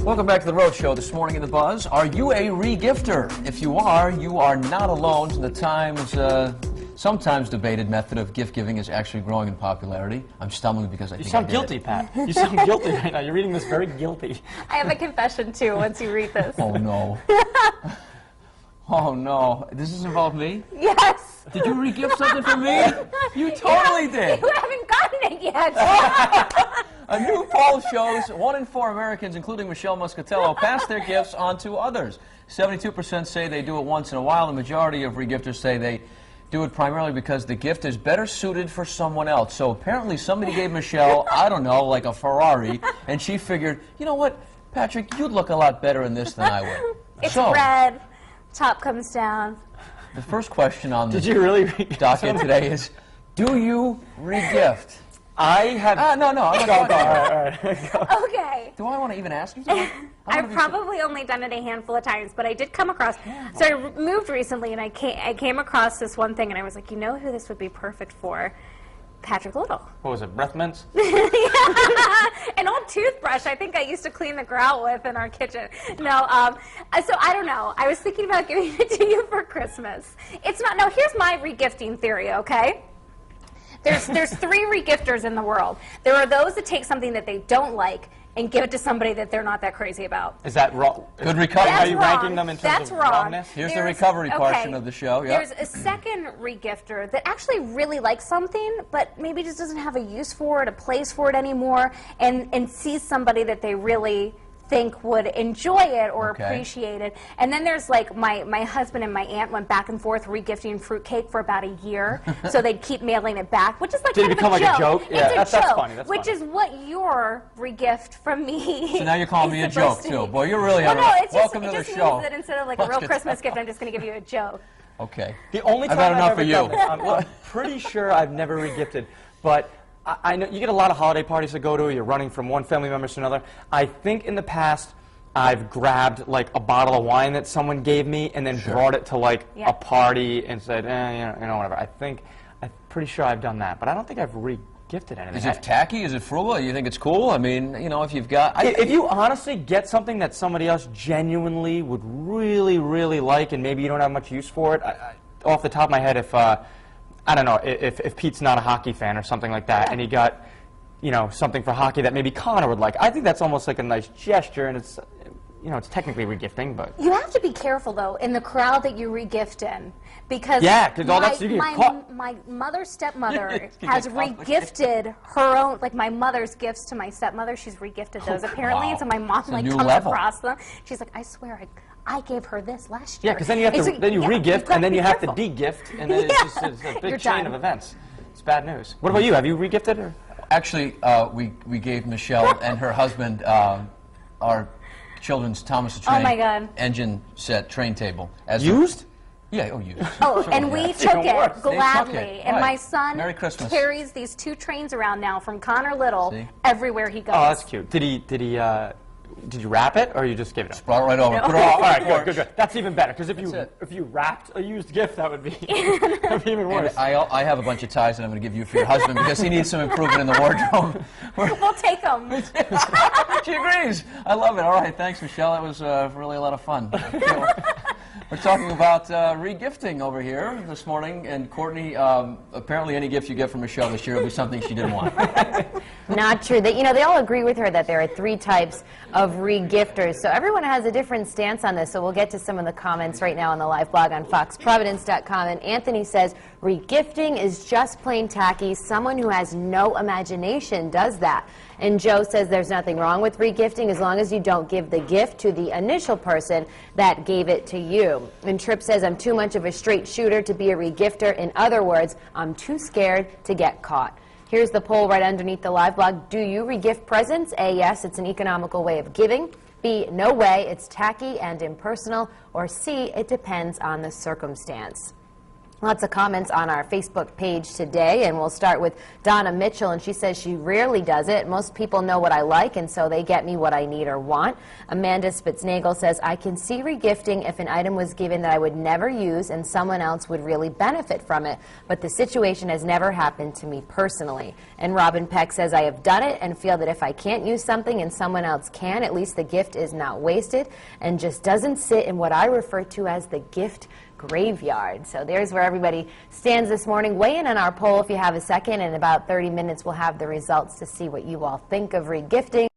Welcome back to the Road Show. This morning in the Buzz, are you a re-gifter? If you are not alone. The sometimes debated method of gift giving is actually growing in popularity. I'm stumbling because I think you sound guilty, Pat. You sound guilty right now. You're reading this very guilty. I have a confession too. Once you read this. Oh no. Oh no. Does this involve me? Yes. Did you re-gift something for me? You totally did. You haven't gotten it yet. A new poll shows 1 in 4 Americans, including Michelle Muscatello, pass their gifts on to others. 72% say they do it once in a while. The majority of re-gifters say they do it primarily because the gift is better suited for someone else. So apparently somebody gave Michelle, I don't know, like a Ferrari, and she figured, you know what, Patrick, you'd look a lot better in this than I would. It's red, top comes down. The first question on the Did you really docket today is, do you re-gift? I have... No, I'm not All right. Okay. Do I want to even ask you something? I've probably only done it a handful of times, but I did come across... So I moved recently, and I came across this one thing, and I was like, you know who this would be perfect for? Patrick Little. What was it, breath mints? An old toothbrush I think I used to clean the grout with in our kitchen. No, so I don't know. I was thinking about giving it to you for Christmas. It's not... No, here's my regifting theory, okay? There's 3 regifters in the world. There are those that take something that they don't like and give it to somebody that they're not that crazy about. Is that wrong? Good recovery. Are you ranking them in terms That's of wrong. wrongness? Here's the recovery portion of the show. Yep. There's a second regifter that actually really likes something, but maybe just doesn't have a use for it, a place for it anymore, and sees somebody that they really think would enjoy it or appreciate it. And then there's like my husband and my aunt went back and forth regifting fruitcake for about a year, so they'd keep mailing it back, which is like Did it become like a joke? It's Yeah, a that's joke, funny. That's which funny. is what your regift from me. So now you're calling me a joke too. Boy, you're really well, on no, it's welcome just, to it the just show. means that instead of like a real Christmas gift, I'm just going to give you a joke. Okay. The only time I've had enough ever of you. done this, I'm pretty sure I've never regifted, but I know you get a lot of holiday parties to go to. You're running from one family member to another. I think in the past I've grabbed like a bottle of wine that someone gave me and then brought it to like a party and said, you know, whatever. I'm pretty sure I've done that, but I don't think I've re-gifted anything. Is it tacky? Is it frugal? You think it's cool? I mean, you know, if you've got... If you honestly get something that somebody else genuinely would really, really like and maybe you don't have much use for it, off the top of my head, if, I don't know, if Pete's not a hockey fan or something like that and he got, you know, something for hockey that maybe Connor would like, I think that's almost like a nice gesture, and it's, you know, it's technically regifting, but... You have to be careful, though, in the crowd that you regift in, because my mother's stepmother has regifted her own, like my mother's gifts to my stepmother. She's regifted those, apparently, and so my mom, like, comes across them. She's like, I swear, I gave her this last year. Yeah, because then you have to, then you regift, and then you have to de-gift, and then it's a big chain of events. It's bad news. What about you? Have you regifted, or...? Actually, we gave Michelle and her husband our children's Thomas the Train engine set train table. As used? Yeah, used. Oh, sure, and we took it gladly. And my son Merry Christmas. carries these 2 trains around now from Connor Little everywhere he goes. Oh, that's cute. Did you wrap it, or you just gave it up? Brought it right over. No. Put it All right, good. That's even better, because if you wrapped a used gift, that would be even worse. And I have a bunch of ties that I'm going to give you for your husband because he needs some improvement in the wardrobe. We'll take them. She agrees. I love it. All right, thanks, Michelle. That was really a lot of fun. We're talking about re-gifting over here this morning, and Courtney, apparently any gift you get from Michelle this year will be something she didn't want. Not true. They all agree with her that there are 3 types of re-gifters. So everyone has a different stance on this. So we'll get to some of the comments right now on the live blog on foxprovidence.com. And Anthony says, re-gifting is just plain tacky. Someone who has no imagination does that. And Joe says there's nothing wrong with re-gifting as long as you don't give the gift to the initial person that gave it to you. And Tripp says, I'm too much of a straight shooter to be a re-gifter. In other words, I'm too scared to get caught. Here's the poll right underneath the live blog. Do you re-gift presents? A, yes, it's an economical way of giving. B, no way, it's tacky and impersonal. Or C, it depends on the circumstance. Lots of comments on our Facebook page today, and we'll start with Donna Mitchell, and she says she rarely does it. Most people know what I like, and so they get me what I need or want. Amanda Spitznagel says, I can see regifting if an item was given that I would never use and someone else would really benefit from it, but the situation has never happened to me personally. And Robin Peck says, I have done it and feel that if I can't use something and someone else can, at least the gift is not wasted and just doesn't sit in what I refer to as the gift graveyard. So there's where everybody stands this morning. Weigh in on our poll if you have a second. In about 30 minutes, we'll have the results to see what you all think of regifting.